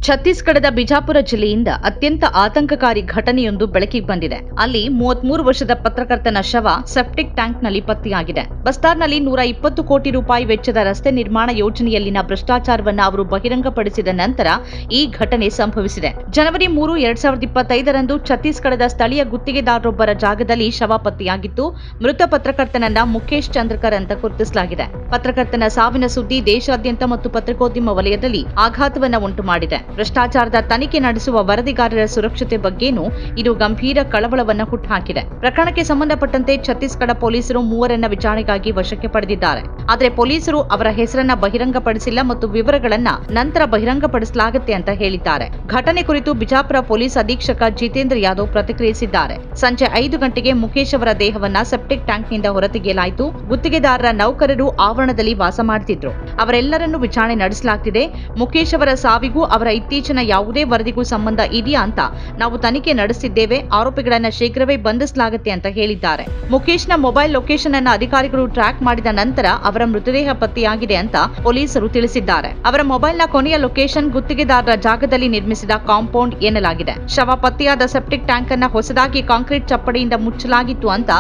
ಛತ್ತೀಸ್ಗಢದ ಬಿಜಾಪುರ ಜಿಲ್ಲೆಯಿಂದ ಅತ್ಯಂತ ಆತಂಕಕಾರಿ ಘಟನೆಯೊಂದು ಬೆಳಕಿಗೆ ಬಂದಿದೆ. ಅಲ್ಲಿ 33 ವರ್ಷದ ಪತ್ರಕರ್ತನ ಶವ ಸೆಪ್ಟಿಕ್ ಟ್ಯಾಂಕ್ನಲ್ಲಿ ಪತ್ತೆಯಾಗಿದೆ. ಬಸ್ತಾರ್ನಲ್ಲಿ 120 ಕೋಟಿ ರೂಪಾಯಿ ವೆಚ್ಚದ ರಸ್ತೆ ನಿರ್ಮಾಣ ಯೋಜನೆಯಲ್ಲಿನ ಭ್ರಷ್ಟಾಚಾರವನ್ನು ಅವರು ಬಹಿರಂಗಪಡಿಸಿದ ನಂತರ ಈ ಘಟನೆ ಸಂಭವಿಸಿದೆ. ಜನವರಿ 3, 2025ರಂದು ಛತ್ತೀಸ್ಗಢದ ಸ್ಥಳೀಯ ಗುತ್ತಿಗೆದಾರರೊಬ್ಬರ ಜಾಗದಲ್ಲಿ ಶವ ಪತ್ತೆಯಾಗಿದ್ದು, ಮೃತ ಪತ್ರಕರ್ತನನ್ನ ಮುಖೇಶ್ ಚಂದ್ರಕರ್ ಅಂತ ಗುರುತಿಸಲಾಗಿದೆ. ಪತ್ರಕರ್ತನ ಸಾವಿನ ಸುದ್ದಿ ದೇಶಾದ್ಯಂತ ಮತ್ತು ಪತ್ರಿಕೋದ್ಯಮ ವಲಯದಲ್ಲಿ ಆಘಾತವನ್ನ ಉಂಟು ಮಾಡಿದೆ. ಭ್ರಷ್ಟಾಚಾರದ ತನಿಖೆ ನಡೆಸುವ ವರದಿಗಾರರ ಸುರಕ್ಷತೆ ಬಗ್ಗೆನೂ ಇದು ಗಂಭೀರ ಕಳವಳವನ್ನು ಹುಟ್ಟುಹಾಕಿದೆ. ಪ್ರಕರಣಕ್ಕೆ ಸಂಬಂಧಪಟ್ಟಂತೆ ಛತ್ತೀಸ್ಗಢ ಪೊಲೀಸರು 3ರನ್ನ ವಿಚಾರಣೆಗಾಗಿ ವಶಕ್ಕೆ ಪಡೆದಿದ್ದಾರೆ. ಆದರೆ ಪೊಲೀಸರು ಅವರ ಹೆಸರನ್ನ ಬಹಿರಂಗಪಡಿಸಿಲ್ಲ ಮತ್ತು ವಿವರಗಳನ್ನ ನಂತರ ಬಹಿರಂಗಪಡಿಸಲಾಗುತ್ತೆ ಅಂತ ಹೇಳಿದ್ದಾರೆ. ಘಟನೆ ಕುರಿತು ಬಿಜಾಪುರ ಪೊಲೀಸ್ ಅಧೀಕ್ಷಕ ಜಿತೇಂದ್ರ ಯಾದವ್ ಪ್ರತಿಕ್ರಿಯಿಸಿದ್ದಾರೆ. ಸಂಜೆ 5 ಗಂಟೆಗೆ ಮುಖೇಶ್ ಅವರ ದೇಹವನ್ನ ಸೆಪ್ಟಿಕ್ ಟ್ಯಾಂಕ್ನಿಂದ ಹೊರತೆಗೆಯಲಾಯಿತು. ಗುತ್ತಿಗೆದಾರರ ನೌಕರರು ಆವರಣದಲ್ಲಿ ವಾಸ ಮಾಡುತ್ತಿದ್ರು. ಅವರೆಲ್ಲರನ್ನೂ ವಿಚಾರಣೆ ನಡೆಸಲಾಗುತ್ತಿದೆ. ಮುಖೇಶ್ ಅವರ ಸಾವಿಗೂ ಅವರ ಇತ್ತೀಚಿನ ಯಾವುದೇ ವರದಿಗೂ ಸಂಬಂಧ ಇದೆಯಾ ಅಂತ ನಾವು ತನಿಖೆ ನಡೆಸಿದ್ದೇವೆ. ಆರೋಪಿಗಳನ್ನ ಶೀಘ್ರವೇ ಬಂಧಿಸಲಾಗುತ್ತೆ ಅಂತ ಹೇಳಿದ್ದಾರೆ. ಮುಖೇಶ್ನ ಮೊಬೈಲ್ ಲೊಕೇಶನ್ ಅನ್ನು ಅಧಿಕಾರಿಗಳು ಟ್ರ್ಯಾಕ್ ಮಾಡಿದ ನಂತರ ಅವರ ಮೃತದೇಹ ಪತ್ತೆಯಾಗಿದೆ ಅಂತ ಪೊಲೀಸರು ತಿಳಿಸಿದ್ದಾರೆ. ಅವರ ಮೊಬೈಲ್ನ ಕೊನೆಯ ಲೊಕೇಶನ್ ಗುತ್ತಿಗೆದಾರರ ಜಾಗದಲ್ಲಿ ನಿರ್ಮಿಸಿದ ಕಾಂಪೌಂಡ್ ಎನ್ನಲಾಗಿದೆ. ಶವ ಪತ್ತೆಯಾದ ಸೆಪ್ಟಿಕ್ ಟ್ಯಾಂಕ್ ಅನ್ನ ಹೊಸದಾಗಿ ಕಾಂಕ್ರೀಟ್ ಚಪ್ಪಡಿಯಿಂದ ಮುಚ್ಚಲಾಗಿತ್ತು ಅಂತ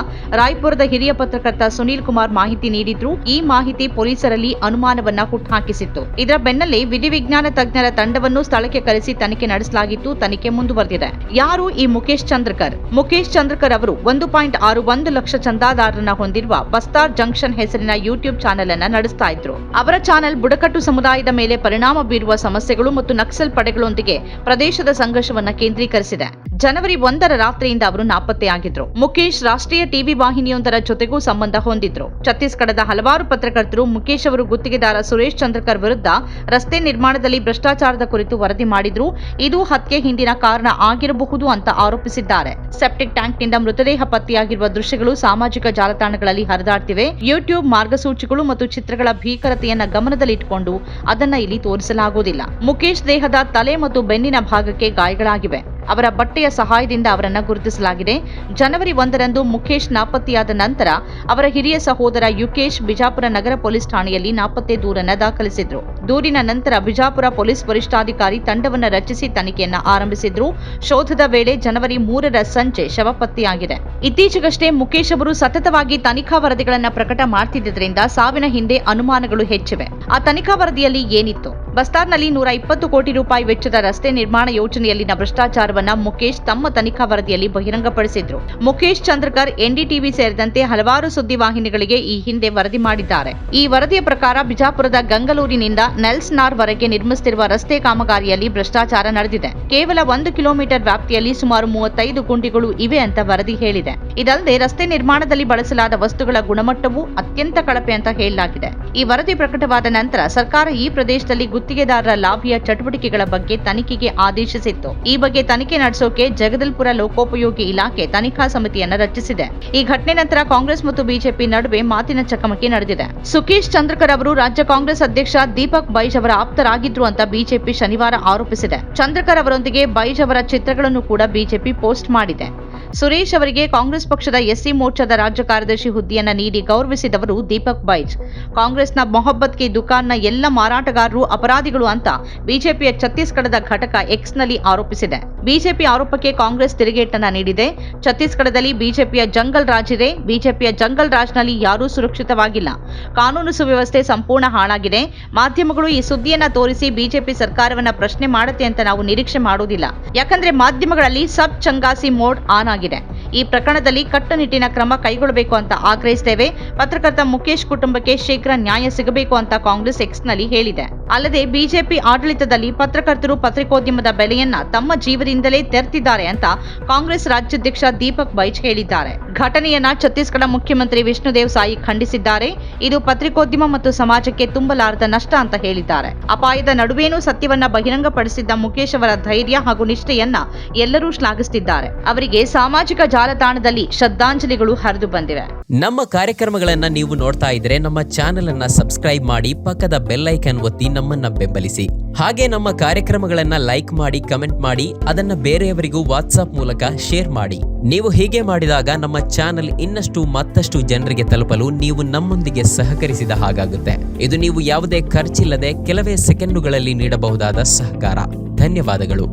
ರಾಯ್ಪುರದ ಹಿರಿಯ ಪತ್ರಕರ್ತ ಸುನೀಲ್ ಕುಮಾರ್ ಮಾಹಿತಿ ನೀಡಿದ್ರು. ಈ ಮಾಹಿತಿ ಪೊಲೀಸರಲ್ಲಿ ಅನುಮಾನವನ್ನ ಹುಟ್ಟುಹಾಕಿಸಿತ್ತು. ಇದರ ಬೆನ್ನಲ್ಲೇ ವಿಧಿವಿಜ್ಞಾನ ತಜ್ಞರ ತಂಡವನ್ನು ಸ್ಥಳಕ್ಕೆ ಕರೆಸಿ ತನಿಖೆ ನಡೆಸಲಾಗಿತ್ತು. ತನಿಖೆ ಮುಂದುವರೆದಿದೆ. ಯಾರು ಈ ಮುಖೇಶ್ ಚಂದ್ರಕರ್? ಮುಖೇಶ್ ಚಂದ್ರಕರ್ ಅವರು 1.61 ಲಕ್ಷ ಚಂದಾದಾರರನ್ನ ಹೊಂದಿರುವ ಬಸ್ತಾರ್ ಜಂಕ್ಷನ್ ಹೆಸರಿನ ಯೂಟ್ಯೂಬ್ ಚಾನೆಲ್ ಅನ್ನ ನಡೆಸ್ತಾ ಇದ್ರು. ಅವರ ಚಾನೆಲ್ ಬುಡಕಟ್ಟು ಸಮುದಾಯದ ಮೇಲೆ ಪರಿಣಾಮ ಬೀರುವ ಸಮಸ್ಯೆಗಳು ಮತ್ತು ನಕ್ಸಲ್ ಪಡೆಗಳೊಂದಿಗೆ ಪ್ರದೇಶದ ಸಂಘರ್ಷವನ್ನ ಕೇಂದ್ರೀಕರಿಸಿದೆ. ಜನವರಿ 1ರ ರಾತ್ರಿಯಿಂದ ಅವರು ನಾಪತ್ತೆಯಾಗಿದ್ರು. ಮುಖೇಶ್ ರಾಷ್ಟ್ರೀಯ ಟಿವಿ ವಾಹಿನಿಯೊಂದರ ಜೊತೆಗೂ ಸಂಬಂಧ ಹೊಂದಿದ್ರು. ಛತ್ತೀಸ್ಗಢದ ಹಲವಾರು ಪತ್ರಕರ್ತರು ಮುಖೇಶ್ ಅವರು ಗುತ್ತಿಗೆದಾರ ಸುರೇಶ್ ಚಂದ್ರಕರ್ ವಿರುದ್ಧ ರಸ್ತೆ ನಿರ್ಮಾಣದಲ್ಲಿ ಭ್ರಷ್ಟಾಚಾರದ ಕುರಿತು ವರದಿ ಮಾಡಿದ್ರು. ಇದು ಹತ್ಯೆ ಹಿಂದಿನ ಕಾರಣ ಆಗಿರಬಹುದು ಅಂತ ಆರೋಪಿಸಿದ್ದಾರೆ. ಸೆಪ್ಟಿಕ್ ಟ್ಯಾಂಕ್ನಿಂದ ಮೃತದೇಹ ಪತ್ತೆಯಾಗಿರುವ ದೃಶ್ಯಗಳು ಸಾಮಾಜಿಕ ಜಾಲತಾಣಗಳಲ್ಲಿ ಹರಿದಾಡ್ತಿವೆ. ಯೂಟ್ಯೂಬ್ ಮಾರ್ಗಸೂಚಿಗಳು ಮತ್ತು ಚಿತ್ರಗಳ ಭೀಕರತೆಯನ್ನ ಗಮನದಲ್ಲಿಟ್ಟುಕೊಂಡು ಅದನ್ನ ಇಲ್ಲಿ ತೋರಿಸಲಾಗುವುದಿಲ್ಲ. ಮುಖೇಶ್ ದೇಹದ ತಲೆ ಮತ್ತು ಬೆನ್ನಿನ ಭಾಗಕ್ಕೆ ಗಾಯಗಳಾಗಿವೆ. ಅವರ ಬಟ್ಟೆಯ ಸಹಾಯದಿಂದ ಅವರನ್ನು ಗುರುತಿಸಲಾಗಿದೆ. ಜನವರಿ 1ರಂದು ಮುಖೇಶ್ ನಾಪತ್ತೆಯಾದ ನಂತರ ಅವರ ಹಿರಿಯ ಸಹೋದರ ಯುಕೇಶ್ ಬಿಜಾಪುರ ನಗರ ಪೊಲೀಸ್ ಠಾಣೆಯಲ್ಲಿ ನಾಪತ್ತೆ ದೂರನ್ನು ದಾಖಲಿಸಿದ್ರು. ದೂರಿನ ನಂತರ ಬಿಜಾಪುರ ಪೊಲೀಸ್ ವರಿಷ್ಠಾಧಿಕಾರಿ ತಂಡವನ್ನು ರಚಿಸಿ ತನಿಖೆಯನ್ನ ಆರಂಭಿಸಿದ್ರು. ಶೋಧದ ವೇಳೆ ಜನವರಿ 3ರ ಸಂಜೆ ಶವ ಪತ್ತೆಯಾಗಿದೆ. ಇತ್ತೀಚೆಗಷ್ಟೇ ಮುಖೇಶ್ ಅವರು ಸತತವಾಗಿ ತನಿಖಾ ವರದಿಗಳನ್ನು ಪ್ರಕಟ ಮಾಡ್ತಿದ್ದರಿಂದ ಸಾವಿನ ಹಿಂದೆ ಅನುಮಾನಗಳು ಹೆಚ್ಚಿವೆ. ಆ ತನಿಖಾ ವರದಿಯಲ್ಲಿ ಏನಿತ್ತು? ಬಸ್ತಾರ್ನಲ್ಲಿ 120 ಕೋಟಿ ರೂಪಾಯಿ ವೆಚ್ಚದ ರಸ್ತೆ ನಿರ್ಮಾಣ ಯೋಜನೆಯಲ್ಲಿನ ಭ್ರಷ್ಟಾಚಾರವನ್ನ ಮುಖೇಶ್ ತಮ್ಮ ತನಿಖಾ ವರದಿಯಲ್ಲಿ ಬಹಿರಂಗಪಡಿಸಿದ್ರು. ಮುಖೇಶ್ ಚಂದ್ರಕರ್ ಎನ್ಡಿಟಿವಿ ಸೇರಿದಂತೆ ಹಲವಾರು ಸುದ್ದಿವಾಹಿನಿಗಳಿಗೆ ಈ ಹಿಂದೆ ವರದಿ ಮಾಡಿದ್ದಾರೆ. ಈ ವರದಿಯ ಪ್ರಕಾರ ಬಿಜಾಪುರದ ಗಂಗಲೂರಿನಿಂದ ನೆಲ್ಸ್ನಾರ್ ವರೆಗೆ ನಿರ್ಮಿಸುತ್ತಿರುವ ರಸ್ತೆ ಕಾಮಗಾರಿಯಲ್ಲಿ ಭ್ರಷ್ಟಾಚಾರ ನಡೆದಿದೆ. ಕೇವಲ 1 ಕಿಲೋಮೀಟರ್ ವ್ಯಾಪ್ತಿಯಲ್ಲಿ ಸುಮಾರು 35 ಗುಂಡಿಗಳು ಇವೆ ಅಂತ ವರದಿ ಹೇಳಿದೆ. ಇದಲ್ಲದೆ ರಸ್ತೆ ನಿರ್ಮಾಣದಲ್ಲಿ ಬಳಸಲಾದ ವಸ್ತುಗಳ ಗುಣಮಟ್ಟವೂ ಅತ್ಯಂತ ಕಳಪೆ ಅಂತ ಹೇಳಲಾಗಿದೆ. ಈ ವರದಿ ಪ್ರಕಟವಾದ ನಂತರ ಸರ್ಕಾರ ಈ ಪ್ರದೇಶದಲ್ಲಿ ಗುತ್ತಿಗೆದಾರರ ಲಾಭಿಯ ಚಟುವಟಿಕೆಗಳ ಬಗ್ಗೆ ತನಿಖೆಗೆ ಆದೇಶಿಸಿತ್ತು. ಈ ಬಗ್ಗೆ ತನಿಖೆ ನಡೆಸೋಕೆ ಜಗದಲ್ಪುರ ಲೋಕೋಪಯೋಗಿ ಇಲಾಖೆ ತನಿಖಾ ಸಮಿತಿಯನ್ನ ರಚಿಸಿದೆ. ಈ ಘಟನೆ ನಂತರ ಕಾಂಗ್ರೆಸ್ ಮತ್ತು ಬಿಜೆಪಿ ನಡುವೆ ಮಾತಿನ ಚಕಮಕಿ ನಡೆದಿದೆ. ಸುಖೇಶ್ ಚಂದ್ರಕರ್ ಅವರು ರಾಜ್ಯ ಕಾಂಗ್ರೆಸ್ ಅಧ್ಯಕ್ಷ ದೀಪಕ್ ಬೈಜ್ ಅವರ ಆಪ್ತರಾಗಿದ್ರು ಅಂತ ಬಿಜೆಪಿ ಶನಿವಾರ ಆರೋಪಿಸಿದೆ. ಚಂದ್ರಕರ್ ಅವರೊಂದಿಗೆ ಬೈಜ್ ಅವರ ಚಿತ್ರಗಳನ್ನು ಕೂಡ ಬಿಜೆಪಿ ಪೋಸ್ಟ್ ಮಾಡಿದೆ. ಸುರೇಶ್ ಅವರಿಗೆ ಕಾಂಗ್ರೆಸ್ ಪಕ್ಷದ ಎಸ್ಸಿ ಮೋರ್ಚಾದ ರಾಜ್ಯ ಕಾರ್ಯದರ್ಶಿ ಹುದ್ದೆಯನ್ನ ನೀಡಿ ಗೌರವಿಸಿದವರು ದೀಪಕ್ ಬೈಜ್. ಕಾಂಗ್ರೆಸ್ನ ಮೊಹಬ್ಬತ್ ಕಿ ದುಕಾನ್ನ ಎಲ್ಲ ಮಾರಾಟಗಾರರು ಅಪರಾಧಿಗಳು ಅಂತ ಬಿಜೆಪಿಯ ಛತ್ತೀಸ್ಗಢದ ಘಟಕ ಎಕ್ಸ್ನಲ್ಲಿ ಆರೋಪಿಸಿದೆ. ಬಿಜೆಪಿ ಆರೋಪಕ್ಕೆ ಕಾಂಗ್ರೆಸ್ ತಿರುಗೇಟನ್ನ ನೀಡಿದೆ. ಛತ್ತೀಸ್ಗಢದಲ್ಲಿ ಬಿಜೆಪಿಯ ಜಂಗಲ್ ರಾಜ್ ಇದೆ. ಬಿಜೆಪಿಯ ಜಂಗಲ್ ರಾಜ್ನಲ್ಲಿ ಯಾರೂ ಸುರಕ್ಷಿತವಾಗಿಲ್ಲ. ಕಾನೂನು ಸುವ್ಯವಸ್ಥೆ ಸಂಪೂರ್ಣ ಹಾಳಾಗಿದೆ. ಮಾಧ್ಯಮಗಳು ಈ ಸುದ್ದಿಯನ್ನ ತೋರಿಸಿ ಬಿಜೆಪಿ ಸರ್ಕಾರವನ್ನ ಪ್ರಶ್ನೆ ಮಾಡುತ್ತೆ ಅಂತ ನಾವು ನಿರೀಕ್ಷೆ ಮಾಡುವುದಿಲ್ಲ. ಯಾಕಂದ್ರೆ ಮಾಧ್ಯಮಗಳಲ್ಲಿ ಸಬ್ ಚಂಗಾಸಿ ಮೋಡ್ ಆನ್ ಆಗಿದೆ. ಈ ಪ್ರಕರಣದಲ್ಲಿ ಕಟ್ಟುನಿಟ್ಟಿನ ಕ್ರಮ ಕೈಗೊಳ್ಳಬೇಕು ಅಂತ ಆಗ್ರಹಿಸುತ್ತೇವೆ. ಪತ್ರಕರ್ತ ಮುಖೇಶ್ ಕುಟುಂಬಕ್ಕೆ ಶೀಘ್ರ ನ್ಯಾಯ ಸಿಗಬೇಕು ಅಂತ ಕಾಂಗ್ರೆಸ್ ಎಕ್ಸ್ನಲ್ಲಿ ಹೇಳಿದೆ. ಅಲ್ಲದೆ ಬಿಜೆಪಿ ಆಡಳಿತದಲ್ಲಿ ಪತ್ರಕರ್ತರು ಪತ್ರಿಕೋದ್ಯಮದ ಬೆಲೆಯನ್ನ ತಮ್ಮ ಜೀವದಿಂದಲೇ ತೆರೆದಿದ್ದಾರೆ ಅಂತ ಕಾಂಗ್ರೆಸ್ ರಾಜ್ಯಾಧ್ಯಕ್ಷ ದೀಪಕ್ ಬೈಜ್ ಹೇಳಿದ್ದಾರೆ. ಘಟನೆಯನ್ನ ಛತ್ತೀಸ್ಗಢ ಮುಖ್ಯಮಂತ್ರಿ ವಿಷ್ಣುದೇವ್ ಸಾಯಿ ಖಂಡಿಸಿದ್ದಾರೆ. ಇದು ಪತ್ರಿಕೋದ್ಯಮ ಮತ್ತು ಸಮಾಜಕ್ಕೆ ತುಂಬಲಾರದ ನಷ್ಟ ಅಂತ ಹೇಳಿದ್ದಾರೆ. ಅಪಾಯದ ನಡುವೇನೂ ಸತ್ಯವನ್ನ ಬಹಿರಂಗಪಡಿಸಿದ್ದ ಮುಖೇಶ್ ಅವರ ಧೈರ್ಯ ಹಾಗೂ ನಿಷ್ಠೆಯನ್ನ ಎಲ್ಲರೂ ಶ್ಲಾಘಿಸುತ್ತಿದ್ದಾರೆ. ಅವರಿಗೆ ಸಾಮಾಜಿಕ ಜಾಲತಾಣದಲ್ಲಿ ಶ್ರದ್ಧಾಂಜಲಿಗಳು ಹರಿದು ಬಂದಿವೆ. ನಮ್ಮ ಕಾರ್ಯಕ್ರಮಗಳನ್ನ ನೀವು ನೋಡ್ತಾ ಇದ್ರೆ ನಮ್ಮ ಚಾನೆಲ್ ಅನ್ನ ಸಬ್ಸ್ಕ್ರೈಬ್ ಮಾಡಿ, ಪಕ್ಕದ ಬೆಲ್ ಐಕಾನ್ ಒತ್ತಿ ನಮ್ಮನ್ನ ಬೆಂಬಲಿಸಿ. ಹಾಗೆ ನಮ್ಮ ಕಾರ್ಯಕ್ರಮಗಳನ್ನ ಲೈಕ್ ಮಾಡಿ, ಕಮೆಂಟ್ ಮಾಡಿ, ಅದನ್ನ ಬೇರೆಯವರಿಗೂ ವಾಟ್ಸ್ಆಪ್ ಮೂಲಕ ಶೇರ್ ಮಾಡಿ. ನೀವು ಹೀಗೆ ಮಾಡಿದಾಗ ನಮ್ಮ ಚಾನೆಲ್ ಇನ್ನಷ್ಟು ಮತ್ತಷ್ಟು ಜನರಿಗೆ ತಲುಪಲು ನೀವು ನಮ್ಮೊಂದಿಗೆ ಸಹಕರಿಸಿದ ಹಾಗಾಗುತ್ತೆ. ಇದು ನೀವು ಯಾವುದೇ ಖರ್ಚಿಲ್ಲದೆ ಕೆಲವೇ ಸೆಕೆಂಡುಗಳಲ್ಲಿ ನೀಡಬಹುದಾದ ಸಹಕಾರ. ಧನ್ಯವಾದಗಳು.